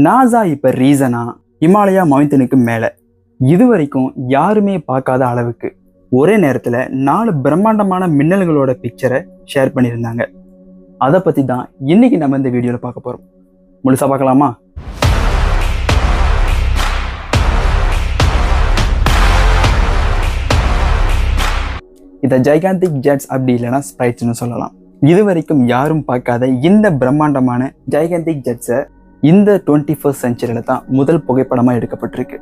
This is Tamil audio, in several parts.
நாசா இப்ப ரீசனா இமாலயா மவுண்டனுக்கு மேல இதுவரைக்கும் யாருமே பார்க்காத அளவுக்கு ஒரே நேரத்துல 4 பிரம்மாண்டமான மின்னல்களோட பிக்சரை ஷேர் பண்ணியிருந்தாங்க. அதை பத்தி தான் இன்னைக்கு நம்ம இந்த வீடியோல பார்க்க போறோம். முழுசா பார்க்கலாமா? இதை ஜைகாந்திக் ஜெட்ஸ் அப்படி இல்லைன்னா ஸ்ப்ரைட்ஸ்னு சொல்லலாம். இதுவரைக்கும் யாரும் பார்க்காத இந்த பிரம்மாண்டமான ஜைகாந்திக் ஜெட்ஸை இந்த 21st செஞ்சுரியில தான் முதல் புகைப்படமா எடுக்கப்பட்டிருக்கு.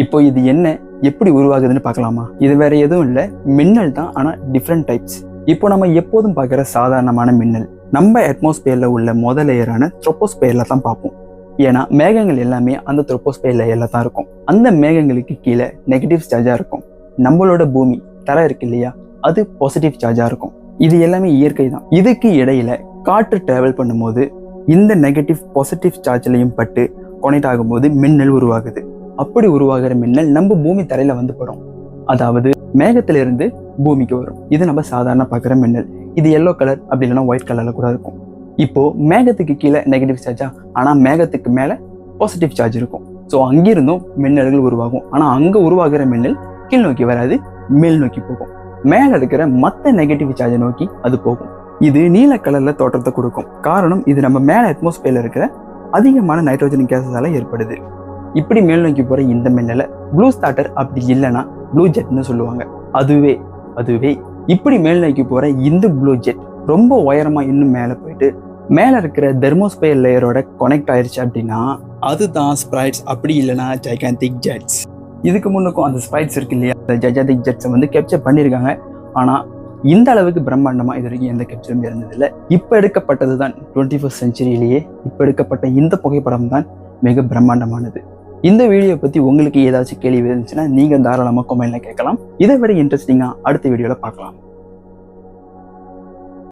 இப்போ இது என்ன, எப்படி உருவாகுதுன்னு பார்க்கலாமா? இது வேற எதுவும் இல்லை, மின்னல் தான், ஆனா டிஃப்ரெண்ட் டைப்ஸ். இப்போ நம்ம எப்போதும் பார்க்குற சாதாரணமான மின்னல் நம்ம அட்மாஸ்பியர்ல உள்ள முதல் லேயரான ட்ரோபோஸ்பியர்ல தான் பார்ப்போம். ஏன்னா மேகங்கள் எல்லாமே அந்த ட்ரோபோஸ்பியர் லேயர்ல தான் இருக்கும். அந்த மேகங்களுக்கு கீழே நெகட்டிவ் சார்ஜா இருக்கும். நம்மளோட பூமி தரை இருக்கு இல்லையா, அது பாசிட்டிவ் சார்ஜா இருக்கும். இது எல்லாமே இயற்கை தான். இதுக்கு இடையில காற்று டிராவல் பண்ணும்போது இந்த நெகட்டிவ் பாசிட்டிவ் சார்ஜ்லையும் பட்டு கனெக்ட் ஆகும்போது மின்னல் உருவாகுது. அப்படி உருவாகிற மின்னல் நம்ம பூமி தரையில வந்து படும். அதாவது மேகத்திலிருந்து பூமிக்கு வரும். இது நம்ம சாதாரண பார்க்குற மின்னல். இது எல்லோ கலர் அப்படி இல்லைன்னா ஒயிட் கலர்ல கூட இருக்கும். இப்போ மேகத்துக்கு கீழே நெகட்டிவ் சார்ஜா, ஆனா மேகத்துக்கு மேல பாசிட்டிவ் சார்ஜ் இருக்கும். ஸோ அங்கிருந்தும் மின்னல்கள் உருவாகும். ஆனா அங்க உருவாகிற மின்னல் கீழ் நோக்கி வராது, மேல் நோக்கி போகும். மேல இருக்கிற மற்ற நெகட்டிவ் சார்ஜை நோக்கி அது போகும். இது நீல கலர்ல தோற்றத்தை கொடுக்கும். காரணம், இது நம்ம மேல அட்மாஸ்பியர்ல இருக்கிற அதிகமான நைட்ரோஜன் கேஸால ஏற்படுது. இப்படி மேல் நோக்கி போற இந்த மின்னலை ப்ளூ ஸ்டார்டர் அப்படி இல்லைன்னா ப்ளூ ஜெட்னு சொல்லுவாங்க. அதுவே இப்படி மேல் நோக்கி போற இந்த ப்ளூ ஜெட் ரொம்ப உயரமா இன்னும் மேல போயிட்டு மேல இருக்கிற தெர்மோஸ்பியர் லேயரோட கனெக்ட் ஆயிருச்சு அப்படின்னா அதுதான் ஸ்ப்ரைட்ஸ் அப்படி இல்லைன்னா ஜைகாந்திக் ஜெட்ஸ். இதுக்கு முன்னுக்கும் அந்த ஸ்ப்ரைட்ஸ் இருக்கு இல்லையா, அந்த ஜைகாந்திக் ஜெட்ஸை வந்து கேப்சர் பண்ணியிருக்காங்க. ஆனா இந்த அளவுக்கு பிரம்மாண்டமா இது வரைக்கும் எந்த கேப்சரும் இருந்ததில்லை. இப்ப எடுக்கப்பட்டது தான் 21st செஞ்சுரியிலேயே இப்ப எடுக்கப்பட்ட இந்த புகைப்படம் தான் மிக பிரம்மாண்டமானது. இந்த வீடியோ பத்தி உங்களுக்கு ஏதாச்சும் கேள்வி இருந்துச்சுன்னா நீங்க தாராளமா கமெண்ட்ல கேட்கலாம். இதை விட இன்ட்ரெஸ்டிங்கா அடுத்த வீடியோல பார்க்கலாம்.